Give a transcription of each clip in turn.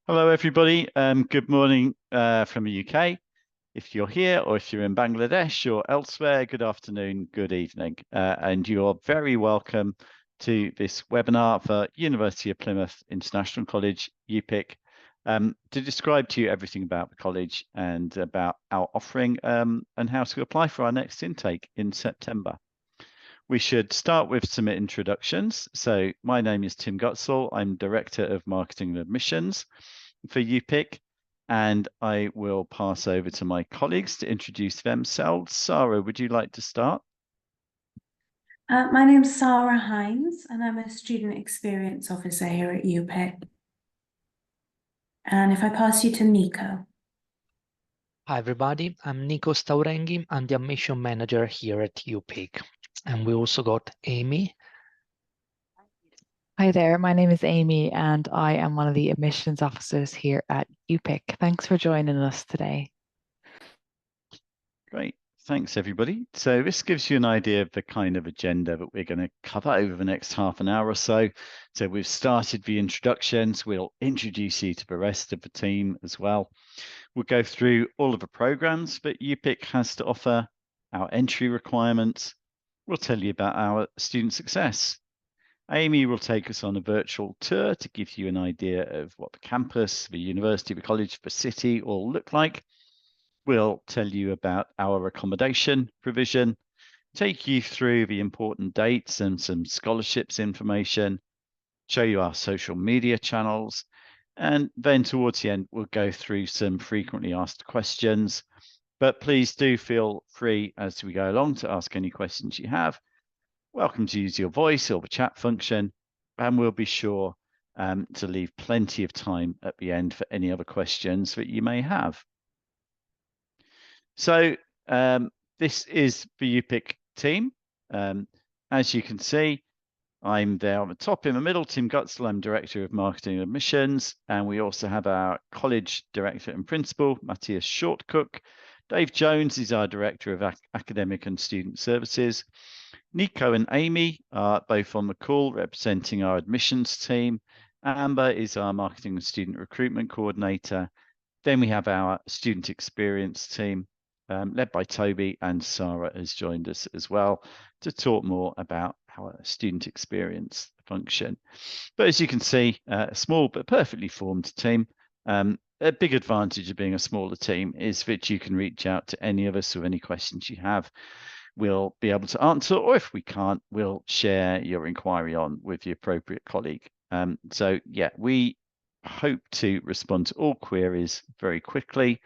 Hello, everybody. Good morning from the UK. If you're here or if you're in Bangladesh or elsewhere, good afternoon, good evening. And you are very welcome to this webinar for University of Plymouth International College, UPIC, to describe to you everything about the college and about our offering and how to apply for our next intake in September. We should start with some introductions. So my name is Tim Gutzel. I'm Director of Marketing and Admissions for UPIC, and I will pass over to my colleagues to introduce themselves. Sarah, would you like to start? My name's Sarah Hines, and I'm a Student Experience Officer here at UPIC. And if I pass you to Nico. Hi everybody, I'm Nico Staurenghi. I'm the admission manager here at UPIC. And we also got Amy. Hi there, my name is Amy and I am one of the admissions officers here at UPIC. Thanks for joining us today. Great, thanks everybody. So this gives you an idea of the kind of agenda that we're going to cover over the next half an hour or so. So we've started the introductions, we'll introduce you to the rest of the team as well. We'll go through all of the programs that UPIC has to offer, our entry requirements. We'll tell you about our student success. Amy will take us on a virtual tour to give you an idea of what the campus, the university, the college, the city all look like. We'll tell you about our accommodation provision, take you through the important dates and some scholarships information, show you our social media channels, and then towards the end, we'll go through some frequently asked questions. But please do feel free as we go along to ask any questions you have. Welcome to use your voice or the chat function, and we'll be sure to leave plenty of time at the end for any other questions that you may have. So this is the UPIC team. As you can see, I'm there on the top in the middle, Tim Gutzel, I'm Director of Marketing and Admissions, and we also have our College Director and Principal, Matthias Shortcook. Dave Jones is our Director of Academic and Student Services. Nico and Amy are both on the call representing our admissions team. Amber is our Marketing and Student Recruitment Coordinator. Then we have our Student Experience team, led by Toby, and Sarah has joined us as well to talk more about our student experience function. But as you can see, a small but perfectly formed team. A big advantage of being a smaller team is that you can reach out to any of us with any questions you have. We'll be able to answer, or if we can't, we'll share your inquiry on with the appropriate colleague. So yeah, we hope to respond to all queries very quickly.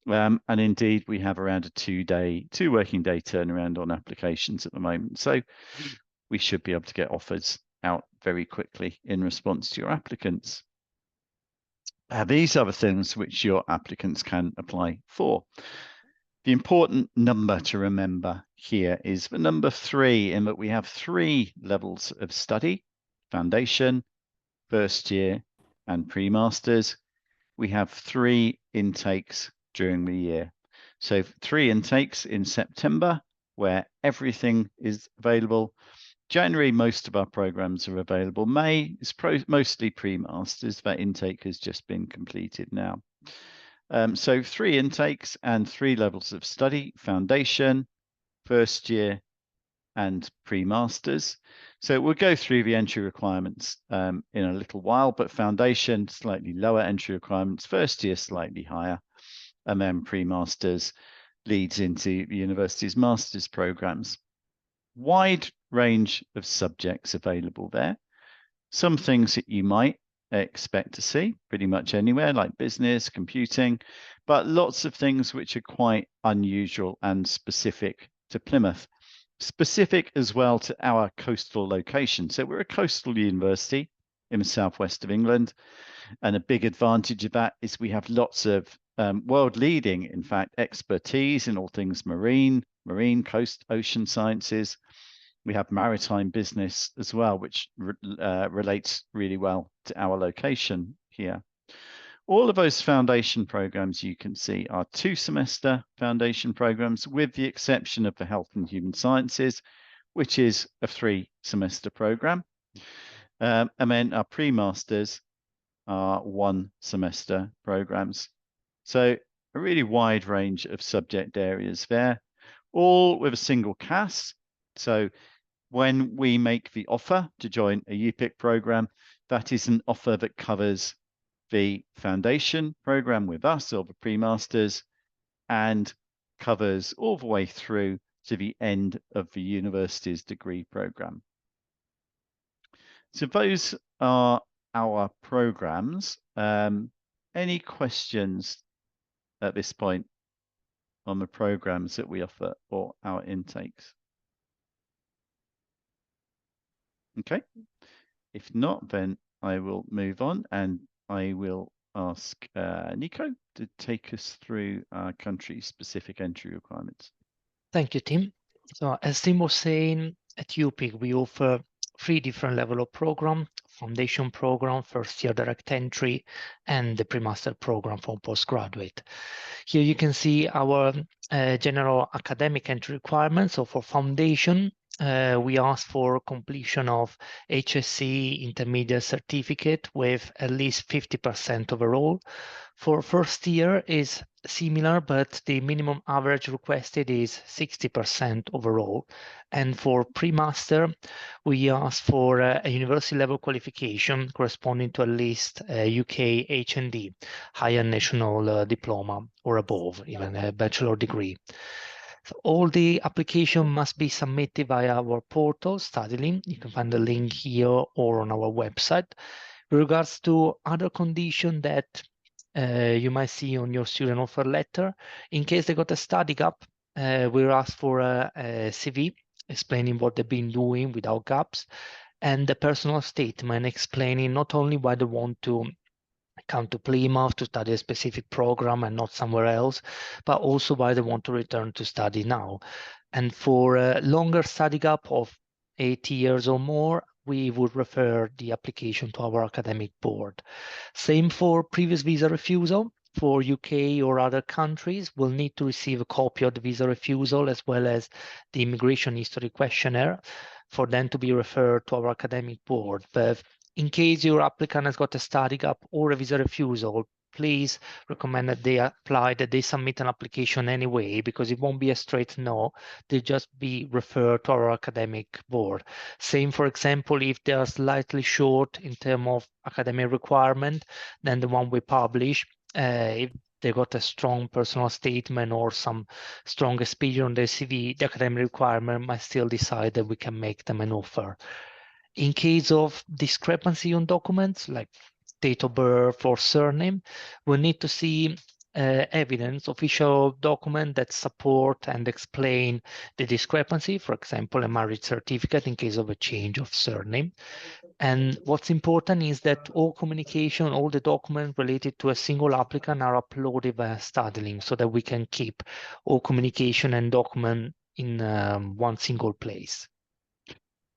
And indeed, we have around a two working day turnaround on applications at the moment. So we should be able to get offers out very quickly in response to your applicants. These are the things which your applicants can apply for. The important number to remember here is the number 3, in that we have 3 levels of study: foundation, first year, and pre-masters. We have 3 intakes during the year. So 3 intakes in September, where everything is available. January, most of our programs are available. May is mostly pre-masters. That intake has just been completed now. So 3 intakes and 3 levels of study: foundation, first year, and pre-masters. So we'll go through the entry requirements in a little while, but foundation, slightly lower entry requirements, first year slightly higher, and then pre-masters leads into the university's master's programs. Wide range of subjects available there. Some things that you might expect to see pretty much anywhere, like business, computing, but lots of things which are quite unusual and specific to Plymouth. Specific as well to our coastal location. So we're a coastal university in the southwest of England, and a big advantage of that is we have lots of world-leading, in fact, expertise in all things marine, coast, ocean sciences. We have maritime business as well, which relates really well to our location here. All of those foundation programs you can see are 2-semester foundation programs, with the exception of the Health and Human Sciences, which is a 3-semester program. And then our pre-masters our one semester programs. So a really wide range of subject areas there, all with a single CAS. So when we make the offer to join a UPIC program, that is an offer that covers the foundation program with us or the pre-masters and covers all the way through to the end of the university's degree program. So those are our programs. Any questions at this point on the programs that we offer or our intakes? Okay. If not, then I will move on and I will ask Nico to take us through our country-specific entry requirements. Thank you, Tim. So as Tim was saying, at UPIC, we offer 3 different level of program: foundation program, first year direct entry, and the pre-master program for postgraduate. Here you can see our general academic entry requirements. So for foundation, we ask for completion of HSC intermediate certificate with at least 50% overall. For first year is similar, but the minimum average requested is 60% overall. And for pre-master, we ask for a university level qualification corresponding to at least a UK HND, higher national diploma or above, even a bachelor degree. So all the application must be submitted via our portal, StudyLink. You can find the link here or on our website. With regards to other conditions that you might see on your student offer letter, in case they got a study gap, we'll ask for a CV explaining what they've been doing without gaps, and the personal statement explaining not only why they want to come to Plymouth to study a specific program and not somewhere else, but also why they want to return to study now. And for a longer study gap of 8 years or more, we would refer the application to our academic board. Same for previous visa refusal. For UK or other countries, we'll need to receive a copy of the visa refusal as well as the immigration history questionnaire for them to be referred to our academic board. But in case your applicant has got a study gap or a visa refusal, please recommend that they submit an application anyway, because it won't be a straight no. They'll just be referred to our academic board. Same, for example, if they are slightly short in terms of academic requirement than the one we publish, if they got a strong personal statement or some strong experience on their CV, the academic requirement might still decide that we can make them an offer. In case of discrepancy on documents like date of birth or surname, we'll need to see evidence, official document that support and explain the discrepancy, for example, a marriage certificate in case of a change of surname. And what's important is that all communication, all the documents related to a single applicant are uploaded via StudyLink so that we can keep all communication and document in one single place.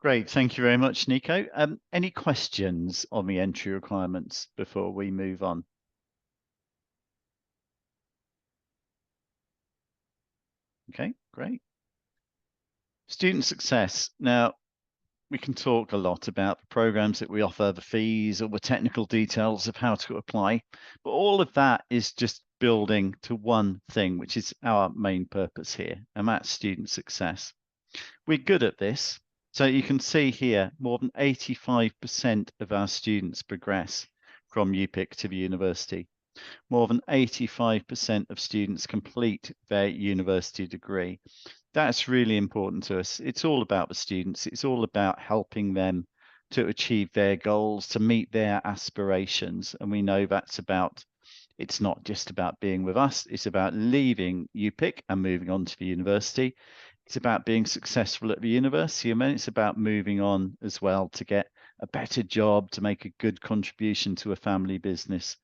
Great, thank you very much, Nico. Any questions on the entry requirements before we move on? Okay, great. Student success. Now, we can talk a lot about the programs that we offer, the fees, or the technical details of how to apply, but all of that is just building to one thing, which is our main purpose here, and that's student success. We're good at this. So you can see here, more than 85% of our students progress from UPIC to the university. More than 85% of students complete their university degree. That's really important to us. It's all about the students. It's all about helping them to achieve their goals, to meet their aspirations. And we know that's about, it's not just about being with us. It's about leaving UPIC and moving on to the university. It's about being successful at the university, and then it's about moving on as well to get a better job, to make a good contribution to a family business.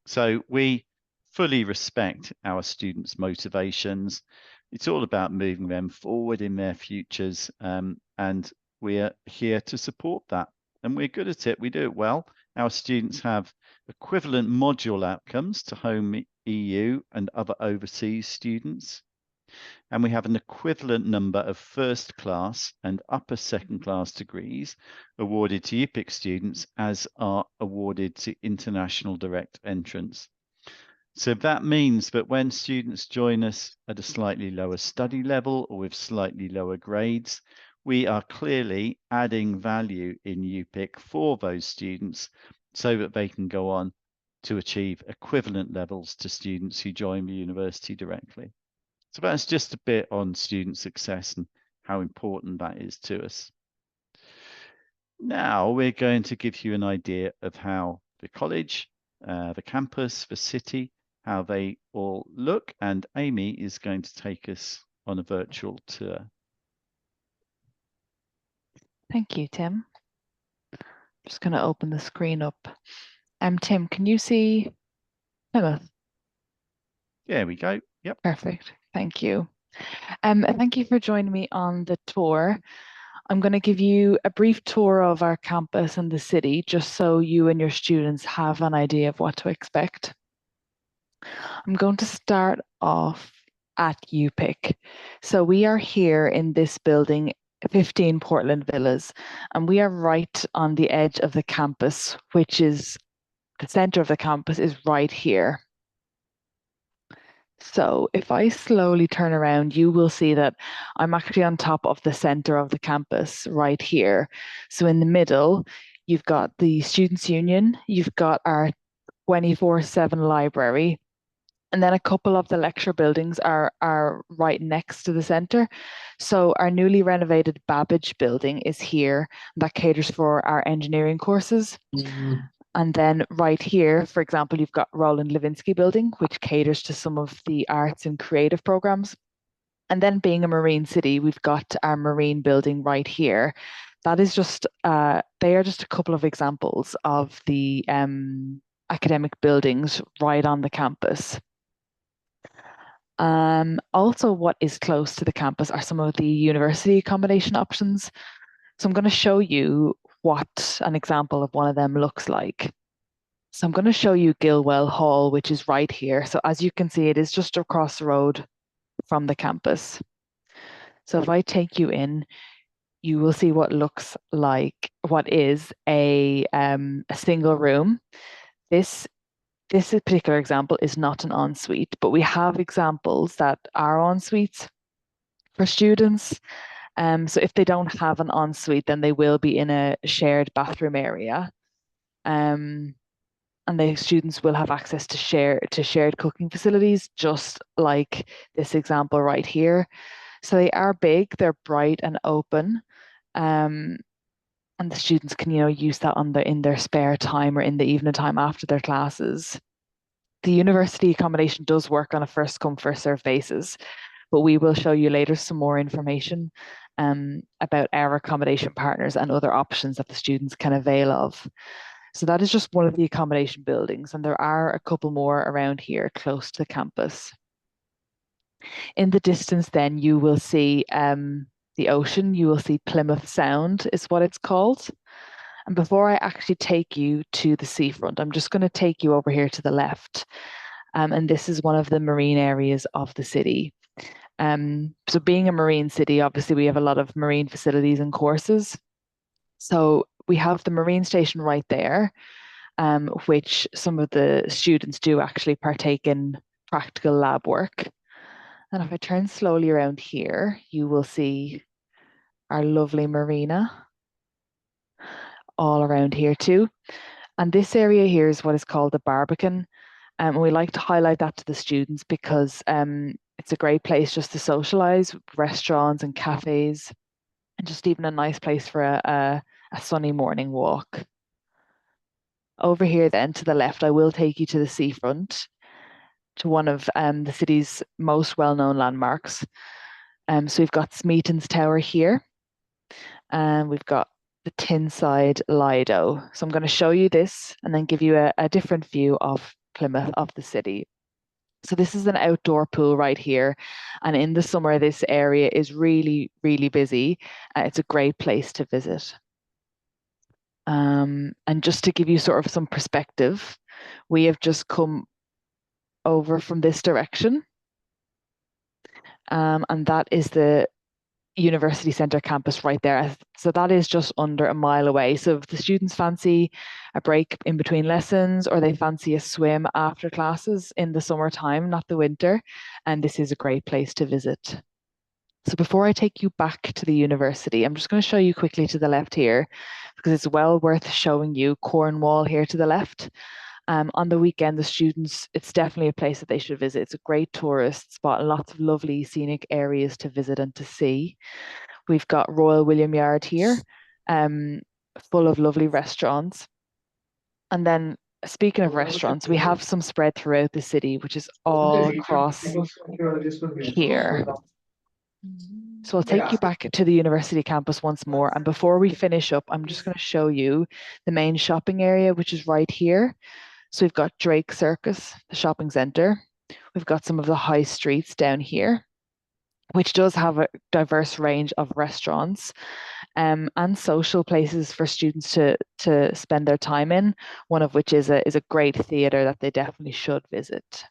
So we fully respect our students' motivations. It's all about moving them forward in their futures, and we are here to support that. And we're good at it. We do it well. Our students have equivalent module outcomes to home EU and other overseas students. And we have an equivalent number of first class and upper second class degrees awarded to UPIC students as are awarded to international direct entrants. So that means that when students join us at a slightly lower study level or with slightly lower grades, we are clearly adding value in UPIC for those students so that they can go on to achieve equivalent levels to students who join the university directly. So that's just a bit on student success and how important that is to us. Now we're going to give you an idea of how the college, the campus, the city, how they all look, and Amy is going to take us on a virtual tour. Thank you, Tim. Just going to open the screen up. Tim, can you see Plymouth? There we go. Yep. Perfect. Thank you. Thank you for joining me on the tour. I'm going to give you a brief tour of our campus and the city, just so you and your students have an idea of what to expect. I'm going to start off at UPIC. So we are here in this building, 15 Portland Villas, and we are right on the edge of the campus, which is the center of the campus is right here. So if I slowly turn around, you will see that I'm actually on top of the center of the campus right here. So in the middle, you've got the Students' Union, you've got our 24/7 library, and then a couple of the lecture buildings are right next to the center. So our newly renovated Babbage building is here. That caters for our engineering courses. And then right here, for example, you've got Roland Levinsky building, which caters to some of the arts and creative programs. And then being a marine city, we've got our marine building right here. That is just, they are just a couple of examples of the academic buildings right on the campus. Also, what is close to the campus are some of the university accommodation options. So I'm going to show you what an example of one of them looks like. So I'm going to show you Gilwell Hall, which is right here. So as you can see, it is just across the road from the campus. So if I take you in, you will see what looks like, what is a single room. This particular example is not an ensuite, but we have examples that are ensuites for students. So if they don't have an ensuite, then they will be in a shared bathroom area. And the students will have access to shared cooking facilities, just like this example right here. So they are big, they're bright and open. And the students can, use that in their spare time or in the evening time after their classes. The university accommodation does work on a first come, first served basis, but we will show you later some more information about our accommodation partners and other options that the students can avail of. So that is just one of the accommodation buildings, and there are a couple more around here close to the campus. In the distance then you will see the ocean, you will see Plymouth Sound is what it's called. And before I actually take you to the seafront, I'm just going to take you over here to the left. And this is one of the marine areas of the city. So being a marine city, obviously we have a lot of marine facilities and courses. So we have the marine station right there, which some of the students do actually partake in practical lab work. And if I turn slowly around here, you will see our lovely marina all around here too. And this area here is what is called the Barbican. And we like to highlight that to the students because it's a great place just to socialize, restaurants and cafes, and just even a nice place for a sunny morning walk. Over here then to the left, I will take you to the seafront, to one of the city's most well-known landmarks. So we've got Smeaton's Tower here, and we've got the Tinside Lido. So I'm going to show you this and then give you a different view of Plymouth, of the city. So this is an outdoor pool right here. And in the summer, this area is really, really busy. It's a great place to visit. And just to give you sort of some perspective, we have just come over from this direction. And that is the University Centre campus right there. So that is just under a mile away. So if the students fancy a break in between lessons, or they fancy a swim after classes in the summertime, not the winter, and this is a great place to visit. So before I take you back to the university, I'm just going to show you quickly to the left here, because it's well worth showing you Cornwall here to the left. On the weekend, the students, it's definitely a place that they should visit. It's a great tourist spot and lots of lovely scenic areas to visit and to see. We've got Royal William Yard here, full of lovely restaurants. And then speaking of restaurants, we have some spread throughout the city, which is all across here. So I'll take you back to the university campus once more. And before we finish up, I'm just going to show you the main shopping area, which is right here. So we've got Drake Circus, the shopping centre. We've got some of the high streets down here, which does have a diverse range of restaurants and social places for students to spend their time in, one of which is a great theatre that they definitely should visit.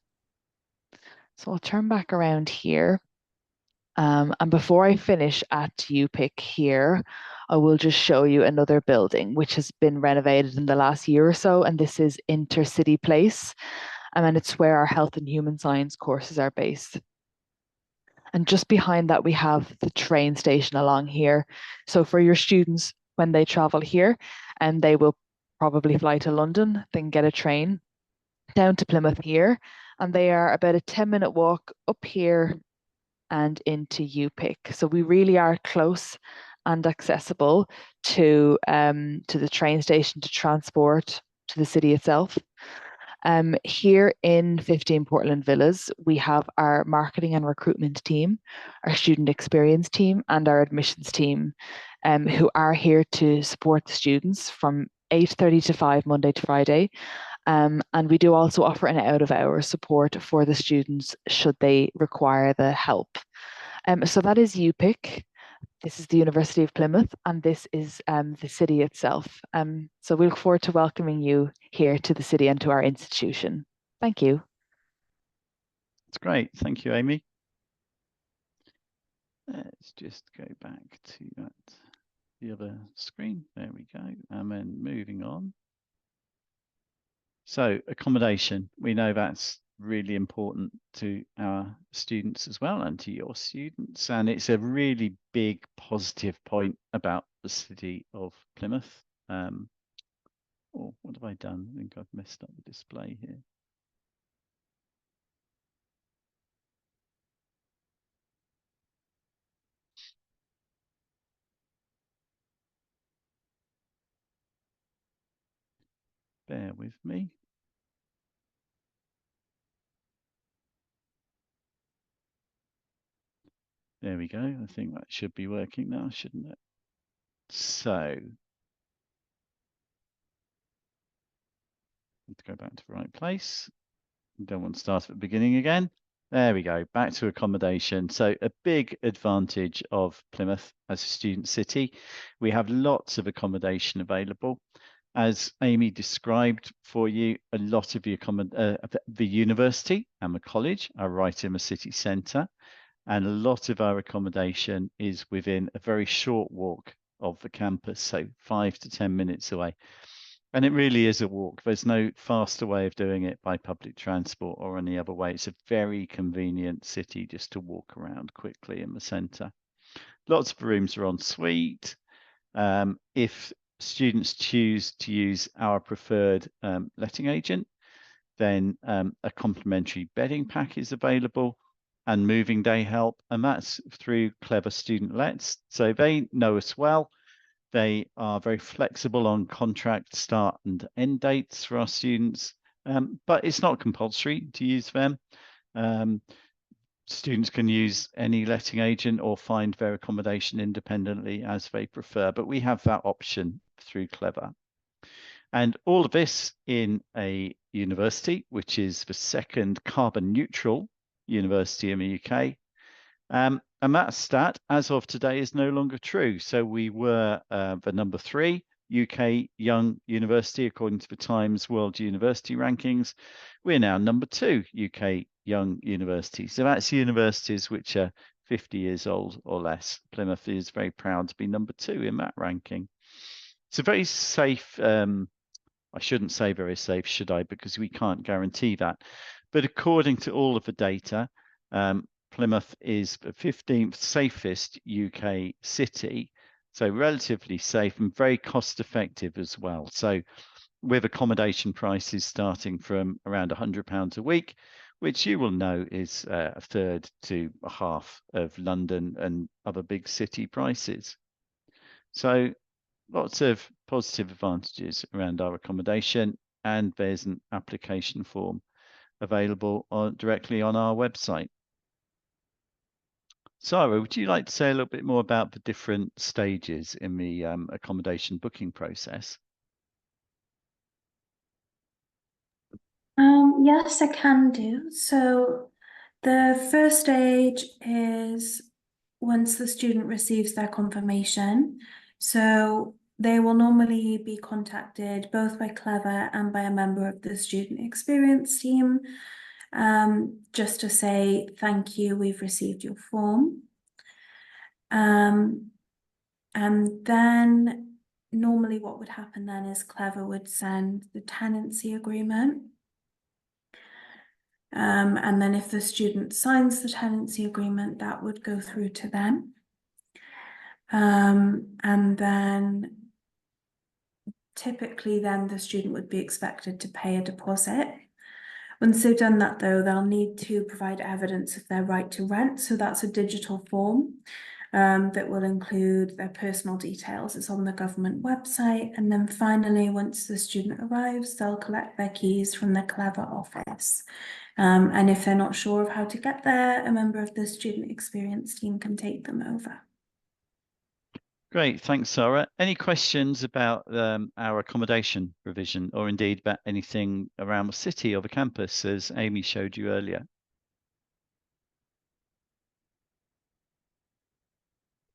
So I'll turn back around here. And before I finish at UPick here, I will just show you another building which has been renovated in the last year or so, and this is Intercity Place, and it's where our health and human science courses are based. And just behind that, we have the train station along here. So for your students, when they travel here, and they will probably fly to London, then get a train down to Plymouth here, and they are about a 10-minute walk up here and into UPick. So we really are close and accessible to the train station, to transport, to the city itself. Here in 15 Portland Villas, we have our marketing and recruitment team, our student experience team, and our admissions team, who are here to support the students from 8:30 to 5 Monday to Friday. And we do also offer an out-of-hours support for the students should they require the help. So that is UPick. This is the University of Plymouth, and this is the city itself. So we look forward to welcoming you here to the city and to our institution. Thank you. That's great. Thank you, Amy. Let's just go back to the other screen. There we go. And then moving on. So accommodation, we know that's really important to our students as well, and to your students, and it's a really big positive point about the city of Plymouth. Oh, what have I done? I think I've messed up the display here. Bear with me. There we go. I think that should be working now, shouldn't it? So let's go back to the right place. Don't want to start at the beginning again. There we go, back to accommodation. So a big advantage of Plymouth as a student city, we have lots of accommodation available. As Amy described for you, a lot of the university and the college are right in the city centre, and a lot of our accommodation is within a very short walk of the campus, so 5 to 10 minutes away. And it really is a walk. There's no faster way of doing it by public transport or any other way. It's a very convenient city just to walk around quickly in the centre. Lots of rooms are en suite. If students choose to use our preferred letting agent, then a complimentary bedding pack is available and moving day help. And that's through Clever Student Lets. So they know us well. They are very flexible on contract start and end dates for our students, but it's not compulsory to use them. Students can use any letting agent or find their accommodation independently as they prefer, but we have that option through Clever. And all of this in a university, which is the second carbon neutral university in the UK. And that stat, as of today, is no longer true. So we were the number 3 UK young university, according to the Times World University Rankings. We're now number 2 UK young university. So that's universities which are 50 years old or less. Plymouth is very proud to be number 2 in that ranking. It's a very safe, I shouldn't say very safe, should I? Because we can't guarantee that. But according to all of the data, Plymouth is the 15th safest UK city. So relatively safe and very cost effective as well. So with accommodation prices starting from around £100 a week, which you will know is a third to a half of London and other big city prices. So lots of positive advantages around our accommodation, and there's an application form available directly on our website. Sarah, would you like to say a little bit more about the different stages in the accommodation booking process? Yes, I can do. So the first stage is once the student receives their confirmation. So they will normally be contacted both by Clever and by a member of the student experience team, just to say, thank you, we've received your form. And then normally what would happen then is Clever would send the tenancy agreement. And then if the student signs the tenancy agreement, that would go through to them. And then typically then the student would be expected to pay a deposit. Once they've done that though, they'll need to provide evidence of their right to rent. So that's a digital form that will include their personal details. It's on the government website. And then finally, once the student arrives, they'll collect their keys from the Clever office. And if they're not sure of how to get there, a member of the student experience team can take them over. Great, thanks, Sarah. Any questions about our accommodation provision, or indeed about anything around the city or the campus, as Amy showed you earlier?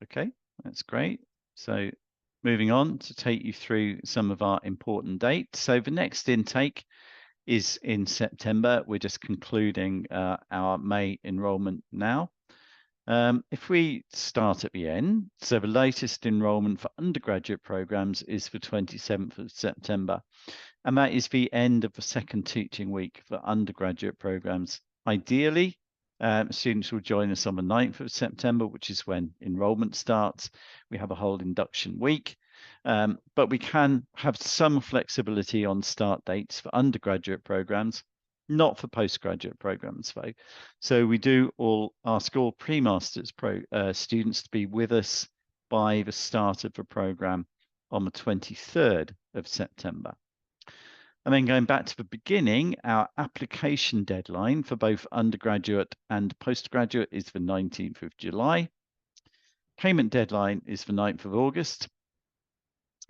Okay, that's great. So moving on to take you through some of our important dates. So the next intake is in September. We're just concluding our May enrolment now. If we start at the end, so the latest enrolment for undergraduate programs is the 27th of September, and that is the end of the second teaching week for undergraduate programs. Ideally, students will join us on the 9th of September, which is when enrolment starts. We have a whole induction week, but we can have some flexibility on start dates for undergraduate programs, not for postgraduate programs though. So we do ask all pre-masters students to be with us by the start of the program on the 23rd of September. And then going back to the beginning, our application deadline for both undergraduate and postgraduate is the 19th of July. Payment deadline is the 9th of August.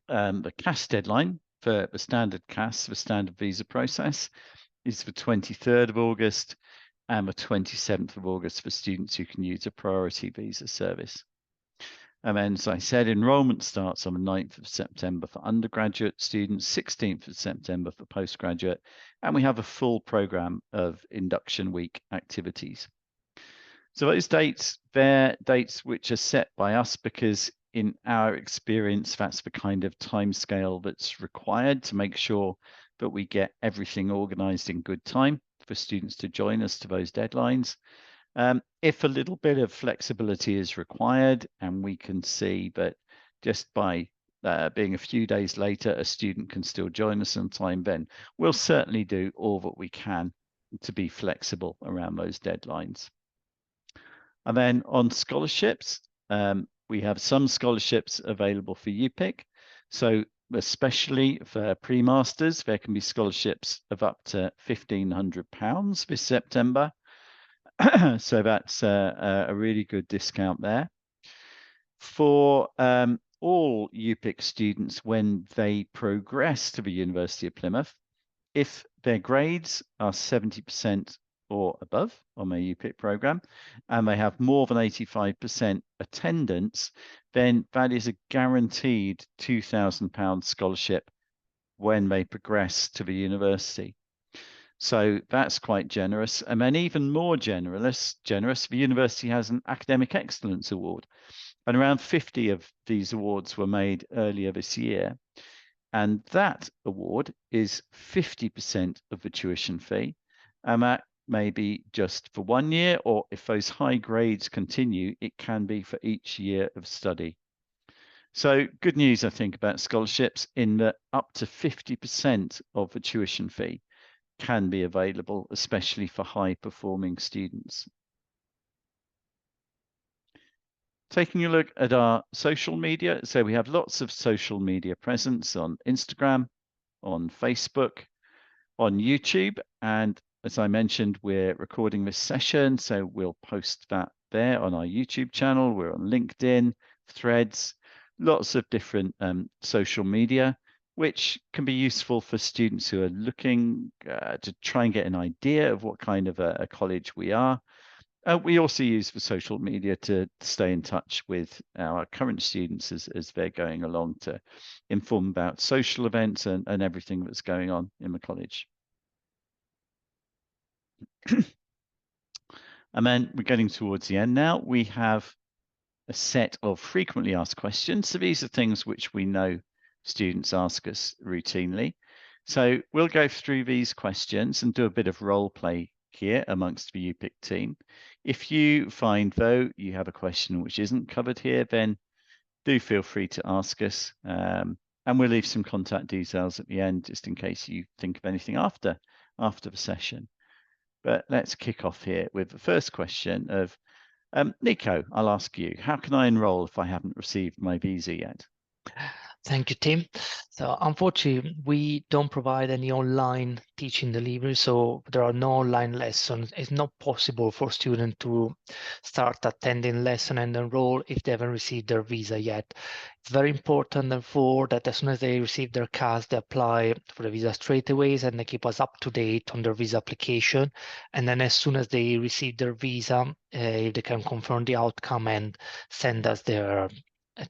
The CAS deadline for the standard CAS, the standard visa process, is the 23rd of August, and the 27th of August for students who can use a priority visa service. And then, as I said, enrolment starts on the 9th of September for undergraduate students, 16th of September for postgraduate, and we have a full program of induction week activities. So those dates, they're dates which are set by us because in our experience, that's the kind of timescale that's required to make sure that we get everything organized in good time for students to join us to those deadlines. If a little bit of flexibility is required and we can see that just by being a few days later, a student can still join us on time, then we'll certainly do all that we can to be flexible around those deadlines. And then on scholarships, we have some scholarships available for UPIC. So especially for pre-masters, there can be scholarships of up to £1,500 this September. So that's a really good discount there. For all UPIC students, when they progress to the University of Plymouth, if their grades are 70% or above on their UPIC program, and they have more than 85% attendance, then that is a guaranteed £2,000 scholarship when they progress to the university. So that's quite generous. And then even more generous, the university has an Academic Excellence Award. And around 50 of these awards were made earlier this year. And that award is 50% of the tuition fee. And that may be just for 1 year, or if those high grades continue, it can be for each year of study. So good news, I think, about scholarships in that up to 50% of the tuition fee can be available, especially for high performing students. Taking a look at our social media. So we have lots of social media presence on Instagram, on Facebook, on YouTube. And as I mentioned, we're recording this session, so we'll post that there on our YouTube channel. We're on LinkedIn, Threads, lots of different social media, which can be useful for students who are looking to try and get an idea of what kind of a college we are. We also use the social media to stay in touch with our current students as they're going along, to inform about social events and everything that's going on in the college. And then we're getting towards the end now. We have a set of frequently asked questions. So these are things which we know students ask us routinely. So we'll go through these questions and do a bit of role play here amongst the UPIC team. If you find, though, you have a question which isn't covered here, then do feel free to ask us. And we'll leave some contact details at the end, just in case you think of anything after the session. But let's kick off here with the first question of, Nico, I'll ask you, how can I enroll if I haven't received my visa yet? Thank you, Tim. So unfortunately, we don't provide any online teaching delivery, so there are no online lessons. It's not possible for students to start attending lesson and enroll if they haven't received their visa yet. It's very important, therefore, that as soon as they receive their CAS, they apply for the visa straight away, and they keep us up to date on their visa application. And then as soon as they receive their visa, they can confirm the outcome and send us their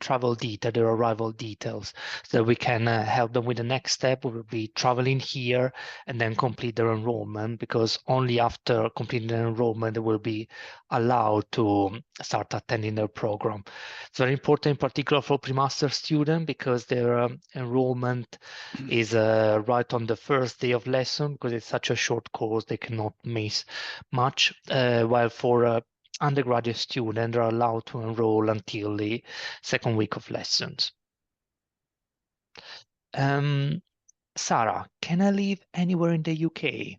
travel detail, their arrival details, so we can help them with the next step. We will be traveling here and then complete their enrollment, because only after completing their enrollment they will be allowed to start attending their program. It's very important, in particular for pre-master students, because their enrollment is right on the first day of lesson, because it's such a short course they cannot miss much, while for undergraduate students are allowed to enroll until the second week of lessons. Sarah, can I live anywhere in the UK?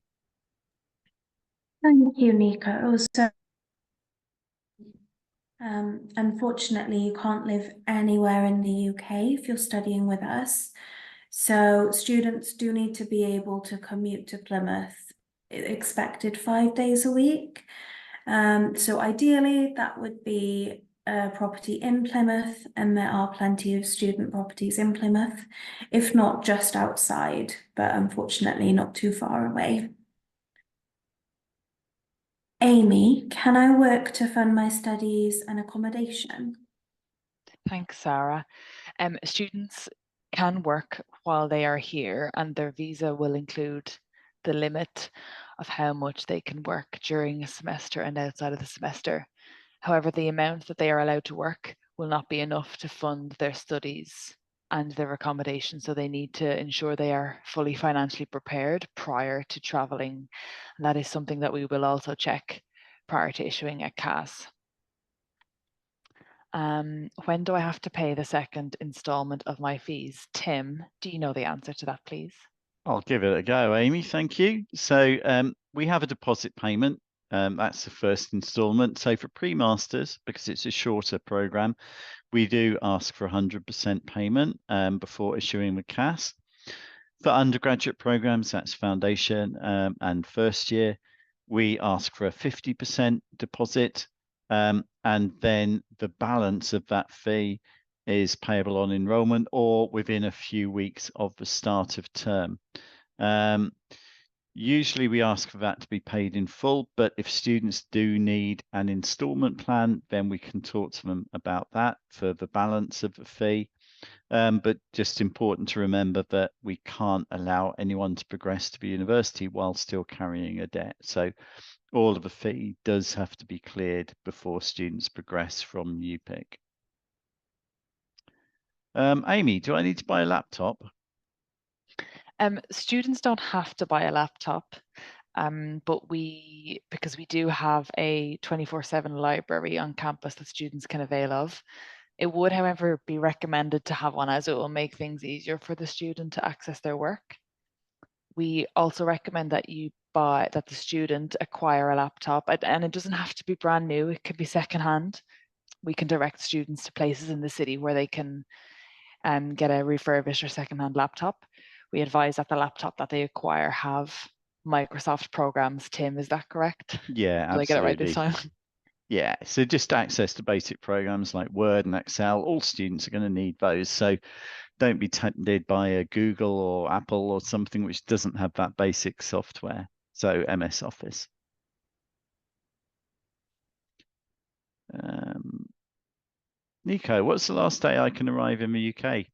Thank you, Nico. So, unfortunately, you can't live anywhere in the UK if you're studying with us. So students do need to be able to commute to Plymouth, expected 5 days a week. So ideally, that would be a property in Plymouth, and there are plenty of student properties in Plymouth, if not just outside, but unfortunately not too far away. Amy, can I work to fund my studies and accommodation? Thanks, Sarah. Students can work while they are here, and their visa will include the limit of how much they can work during a semester and outside of the semester. However, the amount that they are allowed to work will not be enough to fund their studies and their accommodation, so they need to ensure they are fully financially prepared prior to travelling. And that is something that we will also check prior to issuing a CAS. When do I have to pay the second instalment of my fees? Tim, do you know the answer to that, please? I'll give it a go, Amy. Thank you. So we have a deposit payment. That's the first instalment. So for pre-masters, because it's a shorter program, we do ask for 100% payment before issuing the CAS. For undergraduate programs, that's foundation and first year, we ask for a 50% deposit, and then the balance of that fee is payable on enrollment or within a few weeks of the start of term. Usually we ask for that to be paid in full, but if students do need an instalment plan, then we can talk to them about that for the balance of the fee. But just important to remember that we can't allow anyone to progress to the university while still carrying a debt. So all of the fee does have to be cleared before students progress from UPIC. Amy, do I need to buy a laptop? Students don't have to buy a laptop, but because we do have a 24/7 library on campus that students can avail of. It would, however, be recommended to have one, as it will make things easier for the student to access their work. We also recommend that the student acquire a laptop, and it doesn't have to be brand new, it could be secondhand. We can direct students to places in the city where they can get a refurbished or secondhand laptop. We advise that the laptop that they acquire have Microsoft programs. Tim, is that correct? Yeah, absolutely. Did I get it right this time? Yeah, so just access to basic programs like Word and Excel. All students are going to need those. So don't be tempted by a Google or Apple or something which doesn't have that basic software. So MS Office. Nico, what's the last day I can arrive in the UK?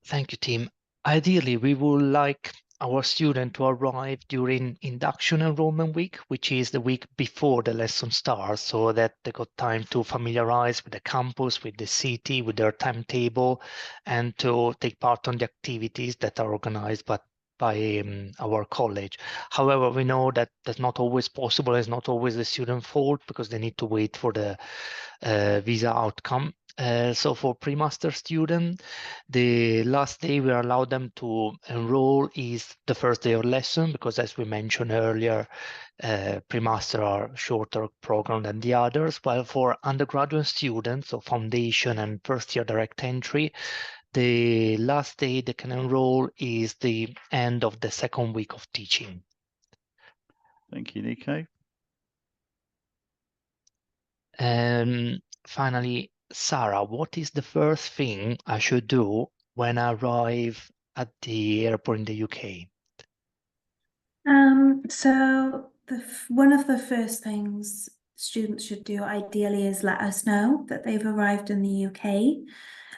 Thank you, Tim. Ideally, we would like our student to arrive during induction enrollment week, which is the week before the lesson starts, so that they got time to familiarize with the campus, with the city, with their timetable, and to take part on the activities that are organized by our college. However, we know that that's not always possible. It's not always the student's fault because they need to wait for the visa outcome. So for pre-master student, the last day we allow them to enroll is the first day of lesson, because as we mentioned earlier, pre-master are shorter program than the others, while for undergraduate students, so foundation and first year direct entry, the last day they can enroll is the end of the second week of teaching. Thank you, Nico. And finally, Sarah, what is the first thing I should do when I arrive at the airport in the UK? So one of the first things students should do ideally is let us know that they've arrived in the UK.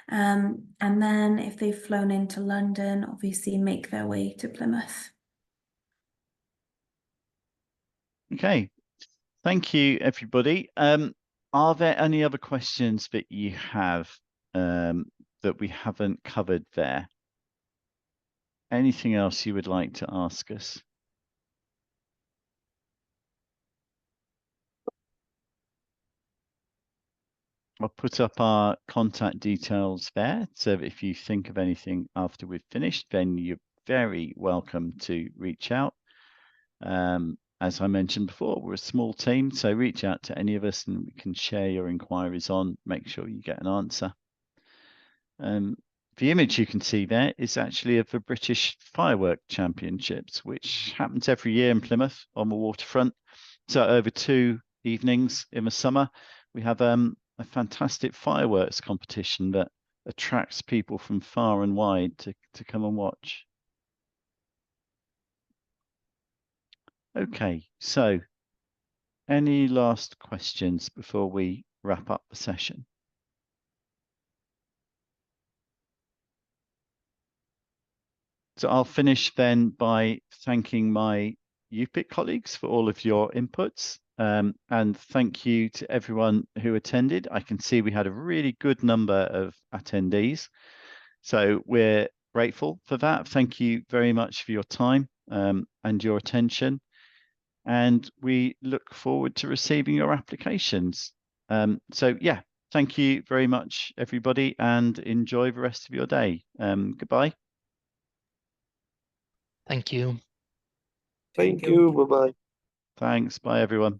And then if they've flown into London, obviously make their way to Plymouth. Okay, thank you, everybody. Are there any other questions that you have that we haven't covered there? Anything else you would like to ask us? I'll put up our contact details there, so if you think of anything after we've finished, then you're very welcome to reach out. As I mentioned before, we're a small team, so reach out to any of us and we can share your inquiries on, make sure you get an answer. The image you can see there is actually of the British Firework Championships, which happens every year in Plymouth on the waterfront. So over 2 evenings in the summer, we have a fantastic fireworks competition that attracts people from far and wide to come and watch. Okay, so any last questions before we wrap up the session? So I'll finish then by thanking my UPIC colleagues for all of your inputs, and thank you to everyone who attended. I can see we had a really good number of attendees, so we're grateful for that. Thank you very much for your time and your attention, and we look forward to receiving your applications. So yeah, thank you very much, everybody, and enjoy the rest of your day. Goodbye. Thank you. Thank you. Bye-bye. Thanks. Bye, everyone.